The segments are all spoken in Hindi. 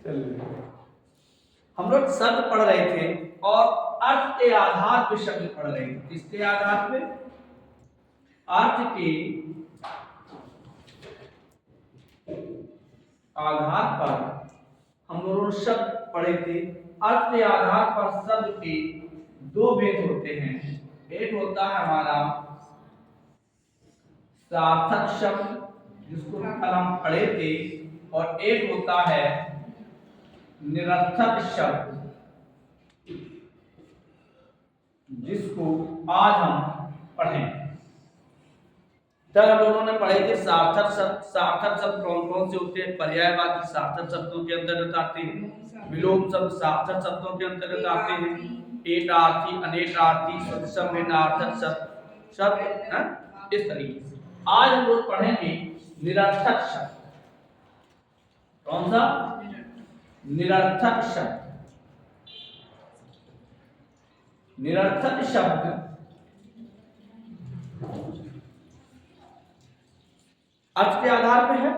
चलिए, हम लोग शब्द पढ़ रहे थे और अर्थ के आधार पर शब्द पढ़ रहे थे। किसके आधार पे? अर्थ के आधार पर हम लोग शब्द पढ़े थे। अर्थ के आधार पर शब्द के दो भेद होते हैं। एक होता है हमारा सार्थक शब्द जिसको कल हम पढ़े थे, और एक होता है निरर्थक शब्द जिसको आज हम पढ़ें। तब हम लोगों ने पढ़े थे सार्थक शब्द। सार्थक शब्द कौन कौन से होते हैं? पर्यायवाची सार्थक शब्दों के अंतर्गत आते हैं। विलोम शब्द सार्थक शब्दों के अंतर्गत आते हैं। एकार्थी, अनेकार्थी, सदसम, भिन्नार्थक शब्द इस तरीके से। आज हम लोग पढ़ेंगे निरर्थक शब्द। कौन सा? निरर्थक शब्द। निरर्थक शब्द अर्थ के आधार पे है।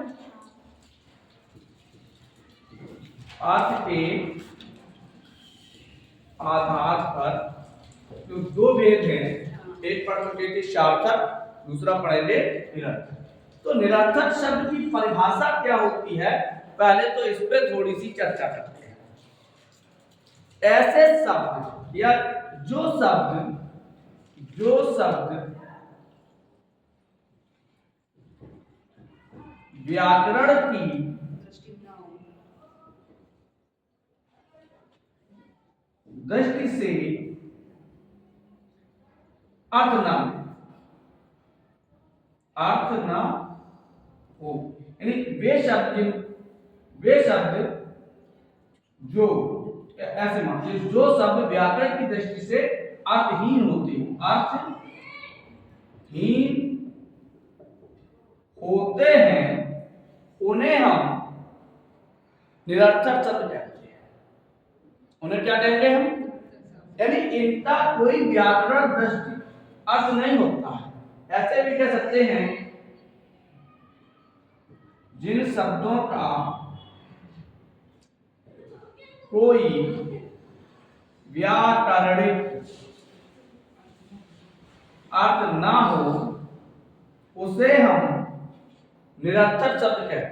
अर्थ के आधार पर जो दो भेद हैं, एक पढ़ेंगे थे सार्थक, दूसरा पढ़ेंगे निरर्थक। तो निरर्थक शब्द की परिभाषा क्या होती है, पहले तो इस पे थोड़ी सी चर्चा करते हैं। ऐसे शब्द या जो शब्द व्याकरण की दृष्टि से अर्थ ना हो, यानी वे शब्द जो ऐसे मानिए जो शब्द व्याकरण की दृष्टि से अर्थहीन होते हैं, अर्थहीन होते हैं, उन्हें हम निरर्थक शब्द कहते हैं। उन्हें क्या कहेंगे हम? यानी इनका कोई व्याकरण दृष्टि अर्थ नहीं होता है। ऐसे भी कह सकते हैं जिन शब्दों का कोई व्याकरणिक अर्थ ना हो, उसे हम निरर्थक शब्द कहते हैं।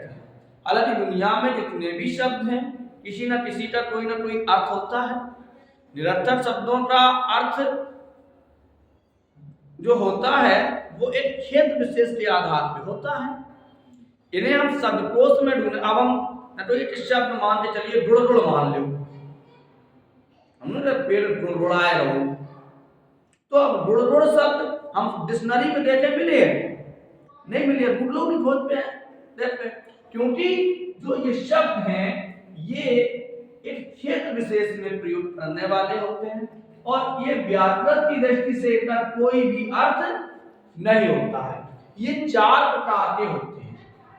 हालांकि दुनिया में जितने भी शब्द हैं, किसी न किसी का कोई ना कोई अर्थ होता है। निरर्थक शब्दों का अर्थ जो होता है वो एक क्षेत्र विशेष के आधार पर होता है। इन्हें हम शब्दकोश में ढूंढे। अब हम तो एक शब्द मान के चलिए, गुड़गुड़ मान लो, हमने पेड़ गुड़गुड़ाए रहो, तो अब गुड़गुड़ शब्द हम डिक्शनरी में देखे मिले नहीं मिले, गूगलों की खोज पे देखते, क्योंकि जो ये शब्द हैं ये एक क्षेत्र विशेष में प्रयोग करने वाले होते हैं और ये व्याकरण की दृष्टि से इनका कोई भी अर्थ नहीं होता है। ये चार प्रकार के होते हैं।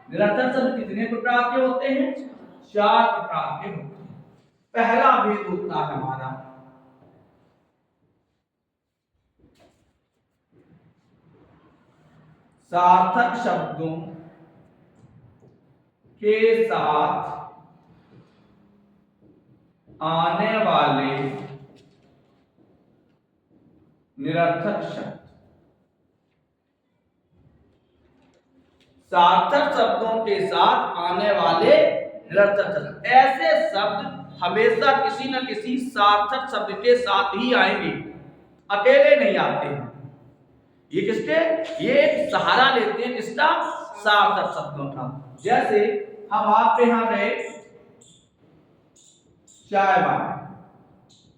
निरर्थक शब्द कितने प्रकार के होते हैं? चार प्रकार के होते हैं। पहला भेद होता है हमारा सार्थक शब्दों के साथ आने वाले निरर्थक शब्द। सार्थक शब्दों के साथ आने वाले निरर्थक शब्द, ऐसे शब्द हमेशा किसी न किसी सार्थक शब्द के साथ ही आएंगे, अकेले नहीं आते हैं। ये किसके? ये सहारा लेते हैं किसका? सार्थक शब्दों का। जैसे हम आपके यहां गए चाय बाय,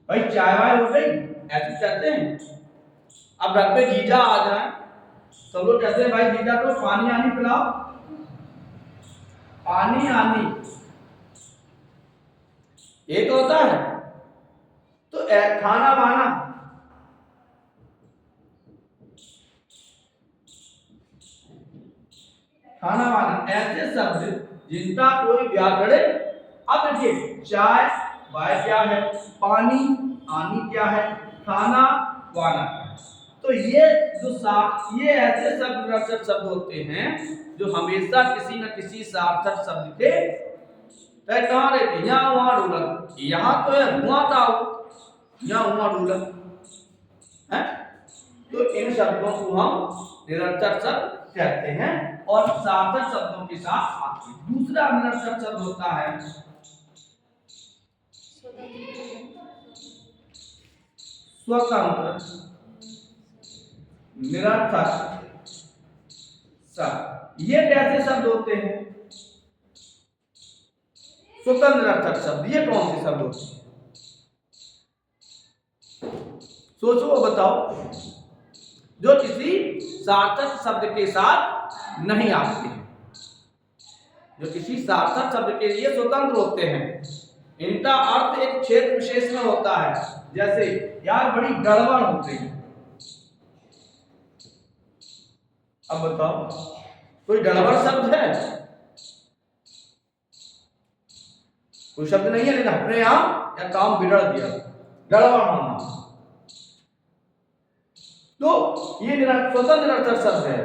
भाई चाय बाय हो गई, ऐसे कहते हैं। अब घर पे जीजा आ जाए, सब लोग कहते हैं भाई जीजा को पानी आनी पिलाओ, पानी आनी, ये तो होता है। तो खाना बाना, खाना वाना, ऐसे शब्द जिनका कोई व्याकरण। अब देखिए चाय बाय क्या है, पानी आनी क्या है, खाना वाना क्या है। तो ये ये ऐसे शब्द निरर्थक शब्द होते हैं जो हमेशा किसी न किसी सार्थक शब्द के कहाँ रहते, यहाँ वहाँ ढोलक, यहाँ तो है हुआ था, यहाँ हुआ ढोलक है। तो इन शब्दों को हम निरर्थक शब्द कहते हैं और सार्थक शब्दों के साथ आते हैं। दूसरा निरर्थक शब्द होता है स्वतंत्र निरर्थक शब्द। ये कैसे शब्द होते हैं? स्वतंत्र निरर्थक शब्द ये कौन से शब्द होते हैं? सोचो बताओ। जो किसी सार्थक शब्द के साथ नहीं आते हैं, जो किसी सार्थक शब्द के लिए स्वतंत्र होते हैं। इनका अर्थ एक क्षेत्र विशेष में होता है। जैसे यार बड़ी गड़बड़ हो गई, अब बताओ कोई गड़बड़ शब्द है? कोई शब्द नहीं है, लेकिन अपने यहाँ या काम बिगड़ गया, गड़बड़ होना, तो ये स्वतंत्र निरर्थक शब्द है।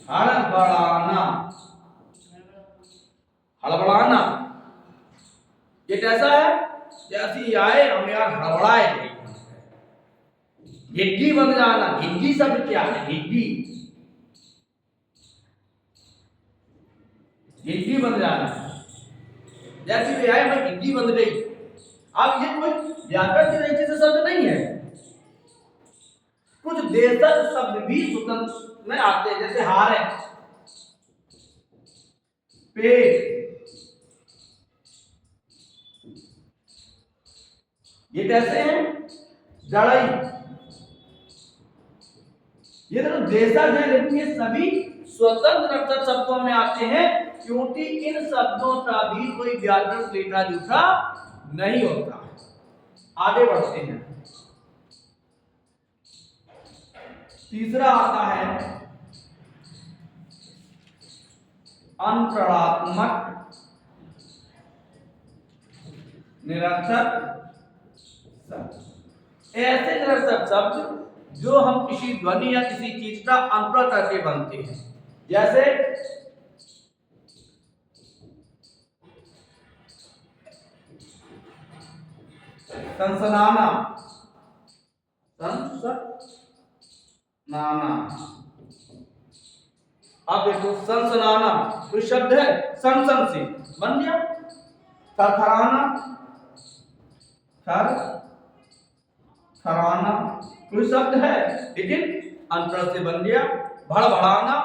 हड़बड़ाना, हड़बड़ाना ये कैसा है? जैसी आए हम यार हड़बड़ाए, गिड्डी बन जाना। गिड्डी शब्द क्या है? गिड्डी, गिड्डी बन जाना, जैसी भी आए मैं गिड्डी बन गई। अब ये कोई व्याकरण के तरीके से शब्द नहीं है। कुछ देशज शब्द भी स्वतंत्र में आते हैं, जैसे हार है, पेट, ये कैसे हैं? जड़ई, ये तो देशज है, लेकिन ये सभी स्वतंत्र निरर्थक शब्दों में आते हैं, क्योंकि इन शब्दों का भी कोई व्याकरण लेखा जोखा नहीं होता। आगे बढ़ते हैं। तीसरा आता है अंतरात्मक निरर्थक शब्द। ऐसे निरर्थक शब्द जो हम किसी ध्वनि या किसी चीज का अंतर करके बनते हैं। जैसे सनसनाना, सनसनाना। अब देखो सनसनाना कोई शब्द है, सनसन से बन गया। थरथराना, थरथराना कोई शब्द है, लेकिन अंतर से बन गया। भड़बड़ाना,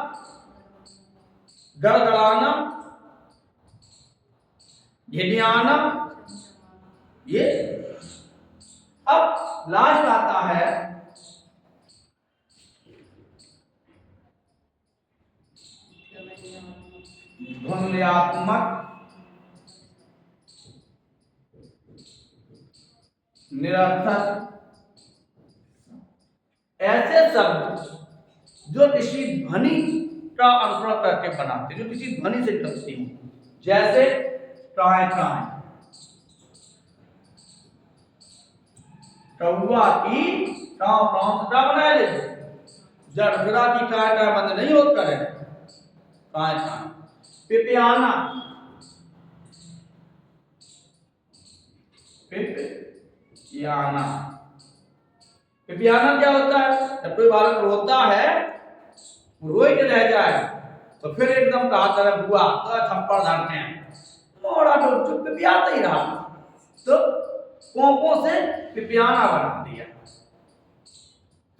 गड़गड़ाना, घिनियाना, ये। अब लास्ट आता है ध्वन्यात्मक निरर्थक। ऐसे शब्द जो किसी ध्वनि का अनुकरण करके बनाते, जो किसी ध्वनि से निकलती हैं। जैसे टाय टाय, कौवा की टाव टाव से बनाए ले, जड़जड़ा की टाय टाय बंद नहीं होता है। टाय टाय, पिपियाना, पिपियाना, पिपियाना क्या होता है? जब कोई बालक रोता है, रोए के रह जाए तो फिर एकदम कहा तरह बुआ तो थप्पड़ डालते हैं, थोड़ा तो चुप पिपियाता ही रहा, तो कोंकों से पिपियाना बना दिया।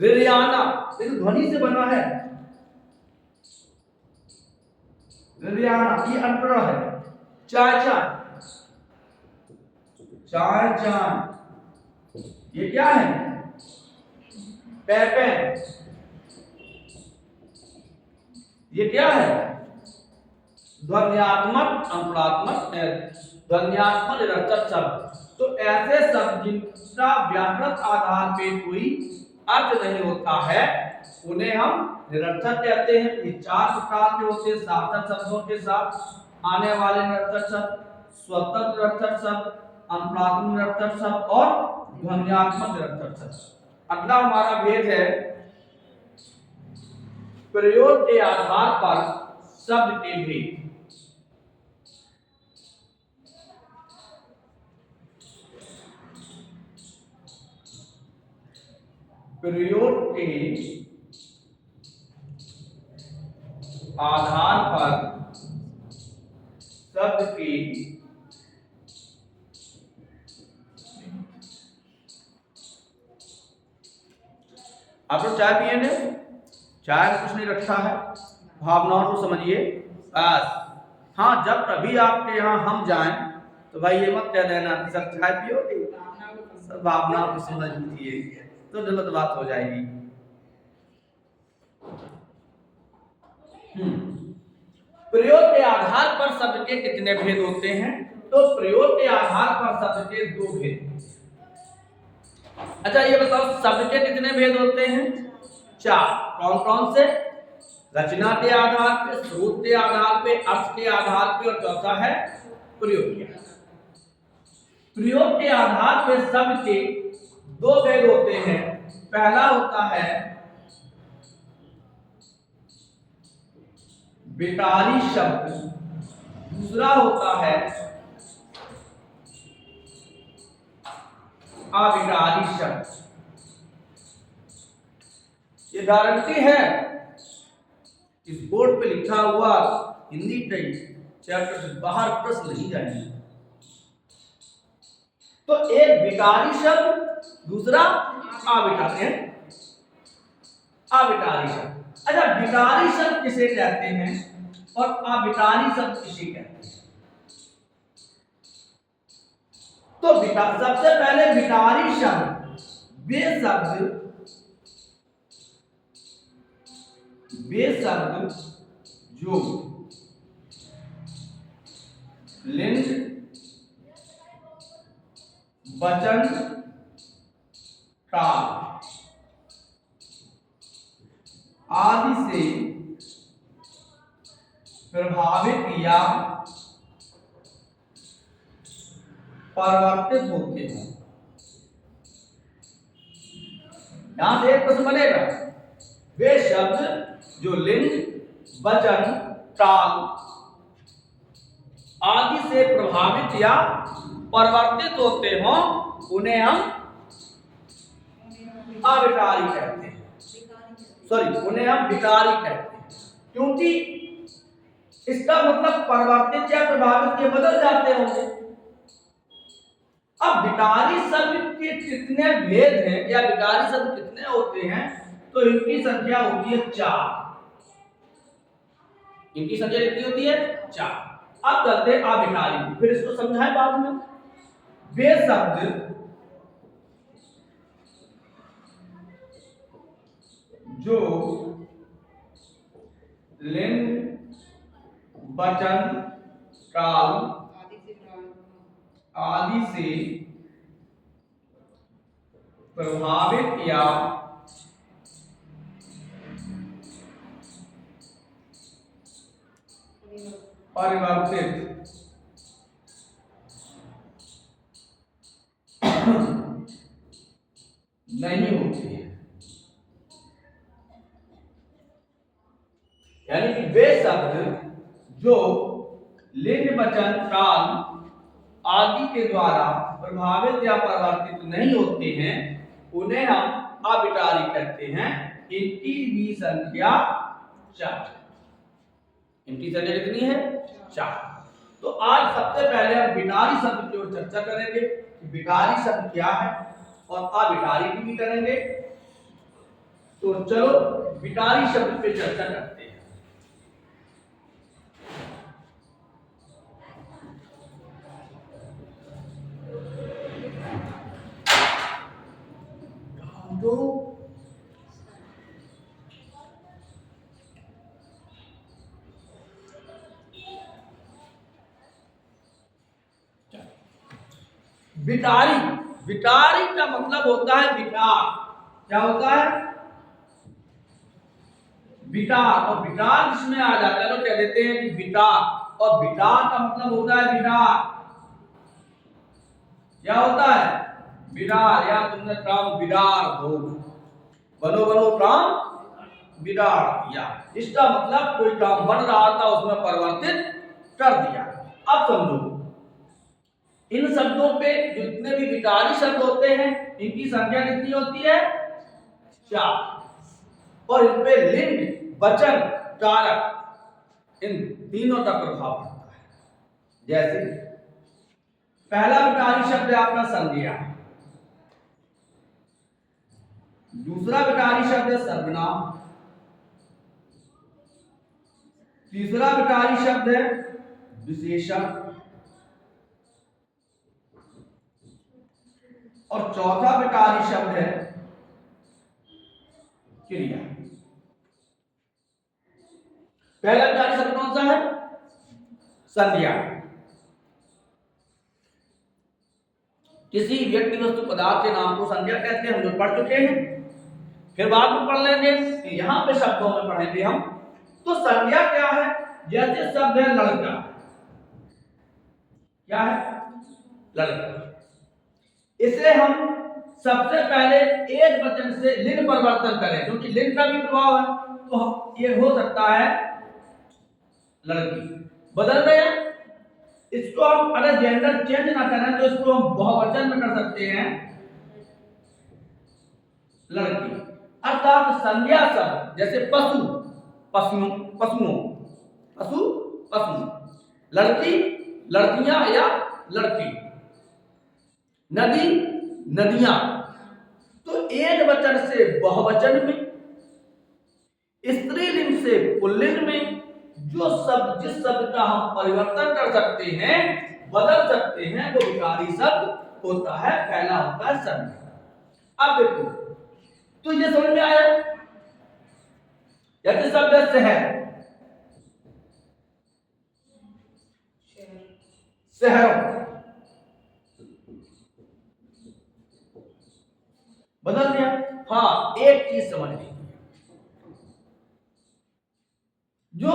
रिरियाना ये तो ध्वनि से बना है। रिरियाना ये अंतर है। चाय चाय, चाय चाय ये क्या है? पेपे, ये क्या है? ध्वन्यात्मक अंतरात्मक ध्वन्यात्मक निरर्थक शब्द। तो ऐसे शब्द जिनका व्याकरण आधार पे कोई अर्थ नहीं होता है, उन्हें हम निरर्थक कहते हैं। ये चार प्रकार के होते हैं सार्थक शब्दों के साथ आने वाले निरर्थक शब्द, स्वतंत्र निरर्थक शब्द, अंतरात्मक निरर्थक शब्द और ध्वन्यात्मक निरर्थक शब्द। अगला हमारा भेद है प्रयोग के आधार पर शब्द के भेद। प्रयोग के आधार पर शब्द के आप लोग चाय पिए ने? चाय में कुछ नहीं रखा है, भावनाओं को समझिए बस। हाँ, जब कभी आपके यहाँ हम जाएं तो भाई ये मत कह देना कि सर चाय पियोगे, सब भावनाओं को समझ लीजिए तो गलत बात हो जाएगी। प्रयोग के आधार पर शब्द के कितने भेद होते हैं? तो प्रयोग के आधार पर शब्द के दो भेद। अच्छा ये बताओ शब्द के कितने भेद होते हैं? चार। कौन कौन से? रचना के आधार पे, स्रोत के आधार पे, अर्थ के आधार पे, और चौथा है प्रयोग के आधार। प्रयोग के आधार पे शब्द के दो भेद होते हैं। पहला होता है विकारी शब्द, दूसरा होता है अविकारी शब्द। ये गारंटी है, इस बोर्ड पे लिखा हुआ हिंदी चैप्टर से बाहर प्रश्न नहीं जाएंगे। तो एक विकारी शब्द, दूसरा अविकारी है, अविकारी शब्द। अच्छा विकारी शब्द किसे कहते हैं और अविकारी शब्द किसे कहते हैं? तो सबसे पहले विकारी शब्द वे शब्द जो लिंग, वचन, काल आदि से प्रभावित या परिवर्तित होते हैं। यहां से एक प्रश्न बनेगा, वे शब्द जो लिंग, वचन, काल आदि से प्रभावित या परिवर्तित होते हों उन्हें हम अविकारी कहते हैं, उन्हें हम विकारी कहते हैं, क्योंकि इसका मतलब परिवर्तित या प्रभावित के बदल जाते होंगे। अब विकारी शब्द के कितने भेद हैं या विकारी शब्द कितने होते हैं? तो इनकी संख्या होती है 4। इनकी संख्या कितनी होती है? 4। अब चलते हैं अविकारी, फिर इसको समझाएं बाद में। वे शब्द जो लिंग, वचन, काल आदि से प्रभावित या परिवर्तित नहीं होती है, यानी कि वे शब्द जो लिंग, वचन, काल आदि के द्वारा प्रभावित या परिवर्तित नहीं होते हैं उन्हें हम अविकारी कहते हैं। इनकी भी संख्या 4। इनकी संख्या कितनी है? 4। तो आज सबसे पहले हम विकारी शब्द की ओर चर्चा करेंगे कि विकारी शब्द क्या है और अविकारी की भी करेंगे। तो चलो विकारी शब्द पे चर्चा करते हैं। तो विकारी, विकारी का मतलब होता है विकार। क्या होता है? विकार। और विकार जिसमें आ जाता है लोग कह देते हैं कि विकार, और विकार का मतलब होता है विकार। क्या होता है? विरार, या तुमने प्राण विरार भोग, बनो बनो प्राण बिगाड़ दिया। इसका मतलब कोई काम बन रहा था उसमें परिवर्तित कर दिया। अब समझो, इन शब्दों पे जितने भी विकारी शब्द होते हैं इनकी संख्या कितनी होती है? 4। और इन पे लिंग, वचन, कारक इन तीनों का प्रभाव पड़ता है। जैसे पहला विकारी शब्द है आपका संज्ञा, दूसरा विकारी शब्द है सर्वनाम, तीसरा विकारी शब्द है विशेषण और चौथा विकारी शब्द है क्रिया। पहला विकारी शब्द कौन सा है? संज्ञा। किसी व्यक्ति, वस्तु, पदार्थ के नाम को संज्ञा कहते हैं, हम लोग पढ़ चुके हैं, फिर बाद में पढ़ लेंगे। यहां पे शब्दों में पढ़ेंगे हम। तो संज्ञा क्या है? जैसे शब्द है लड़का, क्या है? लड़का। इसे हम सबसे पहले एक वचन से लिंग परिवर्तन करें, क्योंकि लिंग का भी प्रभाव है, तो ये हो सकता है लड़की, बदल गया। इसको हम अगर जेंडर चेंज ना करें तो इसको हम बहुवचन में कर सकते हैं, लड़की। अर्थात संज्ञा शब्द जैसे पशु, पशुओं, पशुओं, पशु, पशु, लड़की, लड़कियां या लड़की, नदी, नदियां। तो एक वचन से बहुवचन में, स्त्रीलिंग से पुल्लिंग में जो शब्द, जिस शब्द का हम परिवर्तन कर सकते हैं, बदल सकते हैं, वो विकारी शब्द होता है। पहला होता है संज्ञा। अब देखो, तो ये समझ में आया? जैसे शब्द है शहर, शहरों, बदल दिया। हाँ, एक चीज समझ लीजिए, जो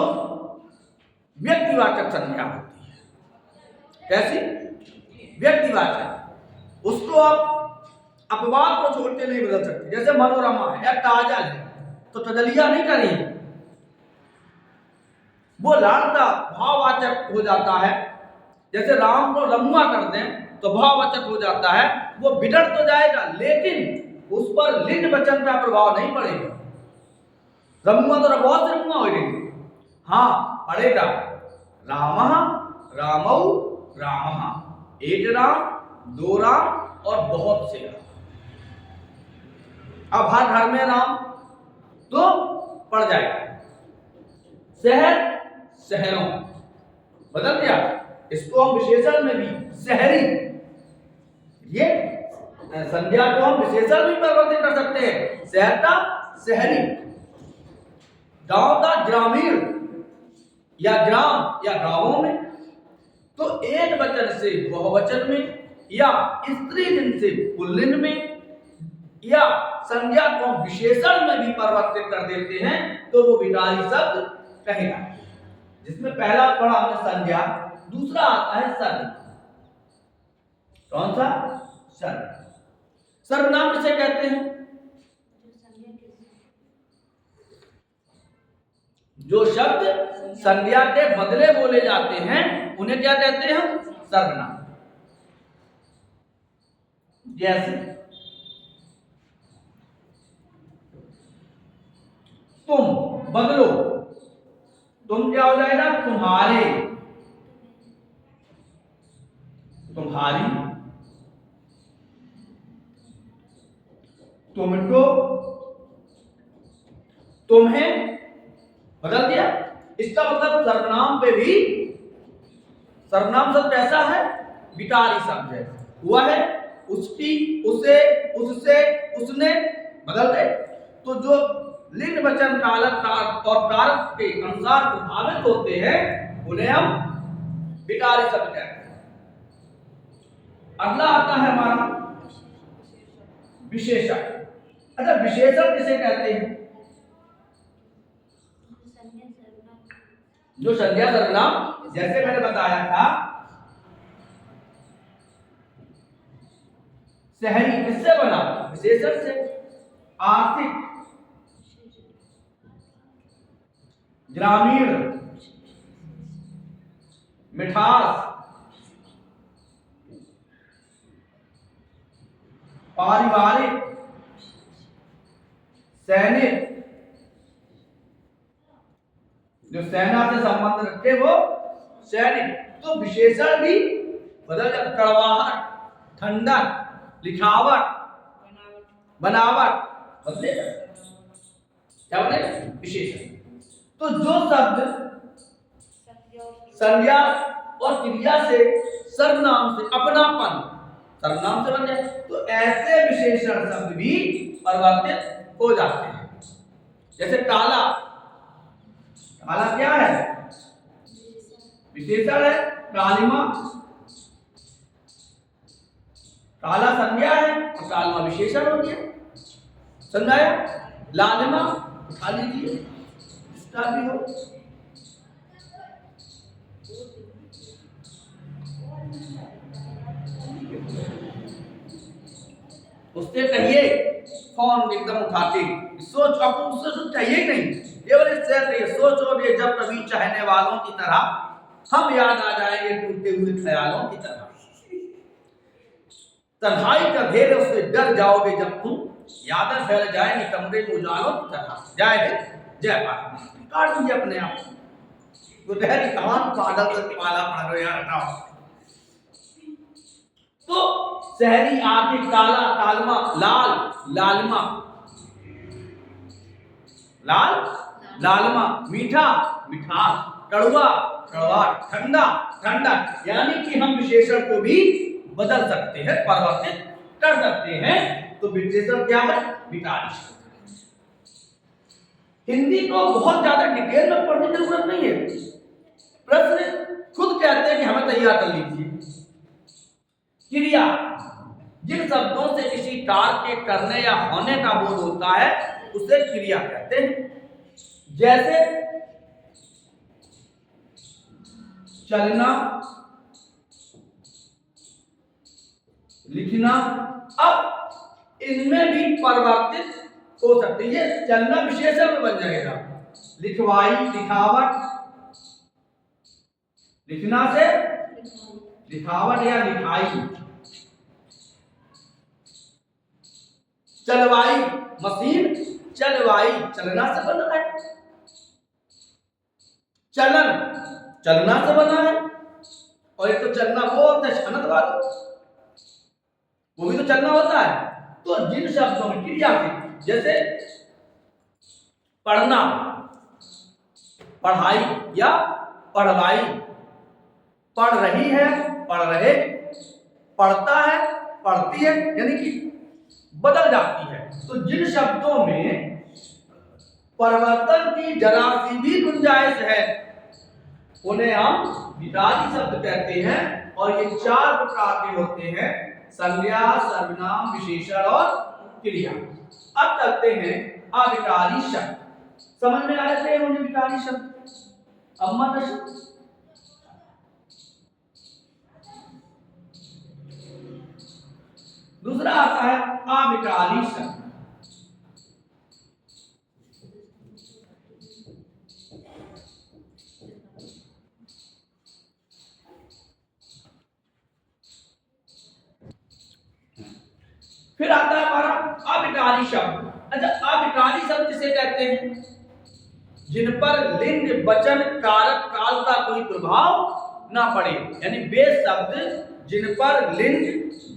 व्यक्तिवाचक संज्ञा होती है, कैसी? व्यक्तिवाचक, उसको आप अपवाद को छोड़ के नहीं बदल सकते। जैसे मनोरमा है या काजल है, तो तजलिया नहीं करेंगे, वो लाड़का भाववाचक हो जाता है। जैसे राम को रमुआ कर दें तो भाववाचक हो जाता है, वो बिगड़ तो जाएगा लेकिन उस पर लिंग वचन का प्रभाव नहीं पड़ेगा। रमुआ तो बहुत रमुआ हो गई, हाँ पड़ेगा रामः, रामौ, रामः, एक राम, दो राम और बहुत से राम। अब हर घर में राम तो पड़ जाएगा। शहर, शहरों, बदल दिया। इसको हम विशेषण में भी शहरी, ये संज्ञा को हम विशेषण भी परिवर्तित कर सकते हैं। शहर का शहरी, गांव का ग्रामीण या ग्राम या गांवों में। तो एक वचन से बहुवचन में या स्त्रीलिंग से पुल्लिंग में या संज्ञा को विशेषण में भी परिवर्तित कर देते हैं तो वो विकारी शब्द कहेगा। जिसमें पहला पढ़ा हमने संज्ञा, दूसरा आता है सर्वनाम। कौन सा? सर्वनाम। सर्वनाम किसे कहते हैं? जो शब्द संज्ञा के बदले बोले जाते हैं उन्हें क्या कहते हैं? सर्वनाम। जैसे तुम, बदलो, तुम क्या हो जाएगा? तुम्हारे, तुम्हारी, तुमको, तुम्हें, बदल दिया। इसका मतलब सर्वनाम पे भी, सर्वनाम शब्द कैसा है? विकारी शब्द है। हुआ है उसकी, उसे, उससे, उसने, बदल गए। तो जो लिंग वचन कालक और कारक के अनुसार प्रभावित होते हैं उन्हें हम विकारी शब्द कहते हैं। अगला आता है हमारा विशेषण। अच्छा, विशेषण किसे कहते हैं? जो संज्ञा सर्वनाम, जैसे मैंने बताया था, शहरी किससे बना? विशेषण से। आर्थिक, ग्रामीण, मिठास, पारिवारिक, सैनिक, जो सेना से संबंध रखे वो सैनिक। तो विशेषण भी बदल जाता, कड़वाहट, ठंडक, लिखावट, बनावट बदले क्या बने विशेषण। तो जो शब्द संज्ञा और क्रिया से सर्वनाम से अपनापन सर्वनाम से बन जाए तो ऐसे विशेषण शब्द भी परिवर्तित हो जाते हैं। जैसे काला, काला क्या है विशेषण है, कालिमा काला संज्ञा है और कालिमा विशेषण हो गया, समझाया। लालिमा उठा लीजिए, इसका भी हो। उससे कहिए फोन एकदम उठाते सोच, आपको उससे कुछ चाहिए ही नहीं, केवल इससे कहिए सोचो ये जब कभी चाहने वालों की तरह हम याद आ जाएंगे टूटते हुए ख्यालों की तरह। तन्हाई का घेर उससे डर जाओगे जब तुम, यादें फैल जाएंगी कमरे में उजालों की तरह। जय जय पाल काट दीजिए अपने आप तो डहरी कहां पागल से पाला पड़ रहे यार हटाओ। तो शहरी आके काला, कालमा, लाल, लालमा, लाल, लालमा, मीठा, मिठास, कड़वा, कड़वा, ठंडा, ठंडक। यानी कि हम विशेषण को भी बदल सकते हैं, परिवर्तित कर सकते हैं। तो विशेषण क्या है विकारी शब्द। हिंदी को बहुत ज्यादा डिटेल में पढ़ने की जरूरत नहीं है, प्रश्न खुद कहते हैं कि हमें तैयार कर लीजिए। क्रिया, जिन शब्दों से किसी कार्य के करने या होने का बोध होता है उसे क्रिया कहते हैं। जैसे चलना, लिखना। अब इनमें भी परिवर्तित हो सकते हैं, ये चलना विशेषण में बन जाएगा। लिखवाई, लिखावट, लिखना से लिखावट या लिखाई। चलवाई, मशीन, चलवाई चलना से बना है। चलन, चलना से बना है। और एक तो चलना वो होता है छनत वाला, वो भी तो चलना होता है। तो जिन शब्दों में क्रिया से, जैसे पढ़ना, पढ़ाई या पढ़वाई, पढ़ रही है, पढ़ रहे, पढ़ता है, पढ़ती है, यानी कि बदल जाती है। तो जिन शब्दों में परिवर्तन की जरा सी भी गुंजाइश है उन्हें हम विकारी शब्द कहते हैं। और ये चार प्रकार के होते हैं, संज्ञा, सर्वनाम, विशेषण और क्रिया। अब चलते हैं अविकारी शब्द। समझ में आए थे मुझे विकारी शब्द? अम्मा का शब्द दूसरा आता है अविकारी शब्द। फिर आता है हमारा अविकारी शब्द। अच्छा, अविकारी शब्द किसे कहते हैं? जिन पर लिंग, वचन, कारक, काल का कोई प्रभाव ना पड़े। यानी वे शब्द जिन पर लिंग,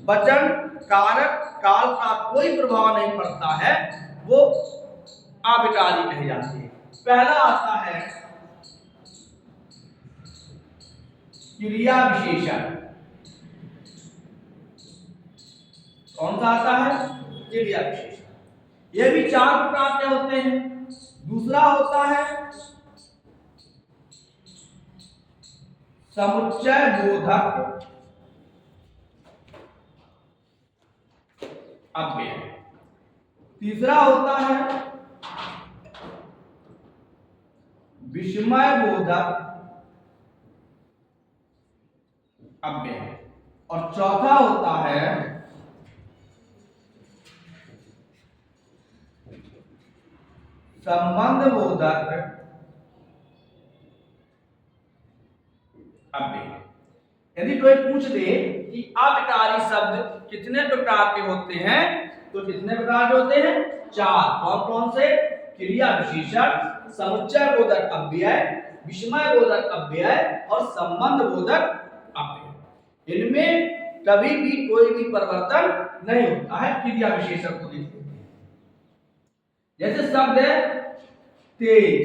वचन, कारक, काल का कोई प्रभाव नहीं पड़ता है वो अविकारी कहे जाते हैं। पहला आता है क्रिया विशेषण। कौन सा आता है? क्रिया विशेषण। ये भी चार प्रकार के होते हैं। दूसरा होता है समुच्चय बोधक अव्यय। तीसरा होता है विस्मय बोधक अव्यय। और चौथा होता है संबंध बोधक अव्यय। यदि कोई पूछ दे कि अविकारी शब्द कितने प्रकार के होते हैं, तो कितने प्रकार के होते हैं? 4। कौन कौन से? क्रिया विशेषण, समुच्चय बोधक अव्यय, विस्मय बोधक अव्यय और संबंध बोधक अव्यय। इनमें कभी भी कोई भी परिवर्तन नहीं होता है। क्रिया विशेषण को लिख देते हैं। जैसे शब्द है तेज,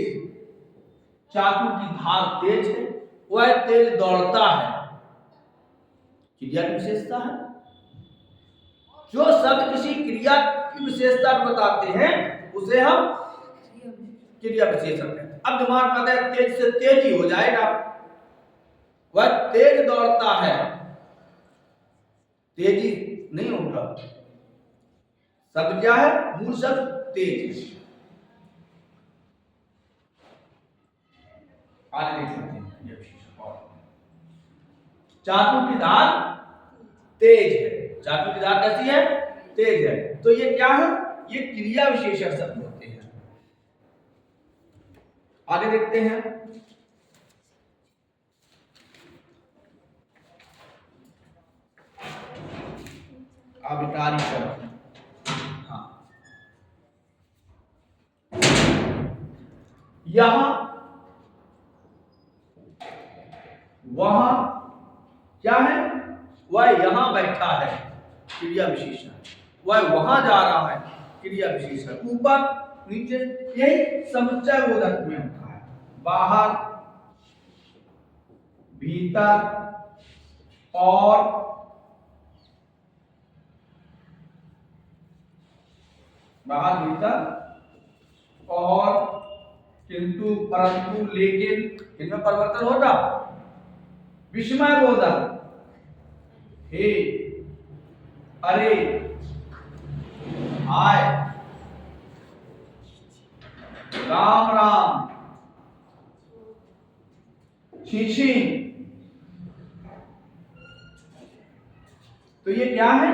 चाकू की धार तेज है, वह तेज दौड़ता है, क्रिया की विशेषता है। जो शब्द किसी क्रिया की विशेषता बताते हैं उसे हम क्रिया विशेषण कहते हैं। अब दिमाग में आता है तेज से तेजी हो जाएगा, वह तेज दौड़ता है, तेजी नहीं होगा। शब्द क्या है? मूल शब्द तेज। आगे देख लेते हैं ये विशेषण। और चाकू की धार तेज है, चाकू की धार कैसी है? तेज है। तो ये क्या है? ये क्रिया विशेषण शब्द होते हैं। आगे देखते हैं। अविकारी शब्द, हाँ, यहां वहां क्या है? वह यहां बैठा है, क्रिया विशेषण। वह वहां जा रहा है, क्रिया विशेषण। ऊपर नीचे, यही समुच्चय बोधक में होता है। बाहर, भीतर और बाहर, भीतर और, किंतु, परंतु, लेकिन, इनमें परिवर्तन होगा। विस्मय बोधक, हे, अरे, हाय, राम राम, छी। तो ये क्या है?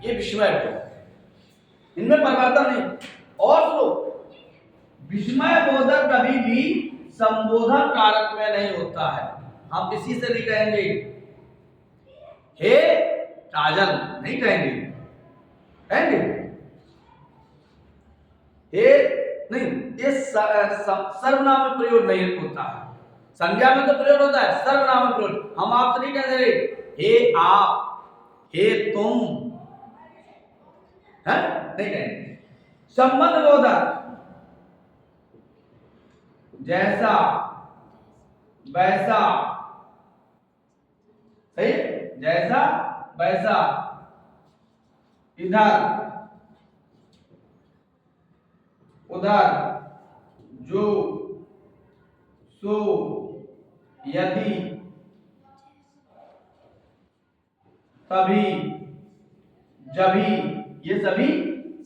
ये विस्मय बोधक, इनमें परिवर्तन नहीं। और तो विस्मय बोधक कभी भी संबोधन कारक में नहीं होता है। हम किसी से नहीं कहेंगे हे काजल, नहीं कहेंगे, कहेंगे हे नहीं। ये सर्वनाम में प्रयोग नहीं होता है। संज्ञा में तो प्रयोग होता है, सर्वनाम में प्रयोग। हम आपसे नहीं कह रहे हे आप, हे तुम, है नहीं कहेंगे। संबंध बोधक, जैसा, वैसा, सही, जैसा वैसा, इधर उधर, जो, सो, यदि, तभी, जभी, ये सभी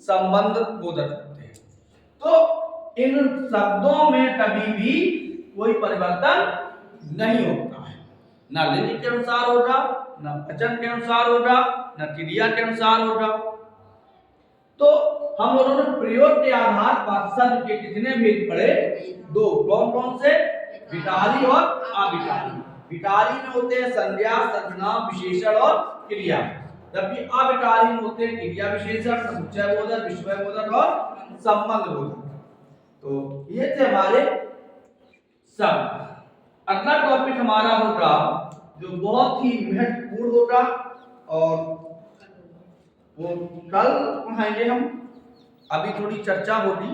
संबंध बोधक होते हैं। तो इन शब्दों में कभी भी कोई परिवर्तन नहीं होता है। ना लिंग के अनुसार होगा, ना वचन के अनुसार होगा, ना क्रिया के अनुसार होगा। तो हम लोगों ने प्रयोग के आधार पर शब्द के कितने भेद पढ़े? 2। कौन कौन से? विकारी और अविकारी। विकारी में होते हैं संज्ञा, सर्वनाम, विशेषण और क्रिया, जबकि अविकारी में होते हैं क्रिया विशेषण, समुच्चय बोधक, विस्मय बोधक और संबंध बोधक। तो ये थे हमारे शब्द। अगला टॉपिक हमारा होगा जो बहुत ही महत्वपूर्ण होगा और वो कल पढ़ाएंगे हम। अभी थोड़ी चर्चा होगी।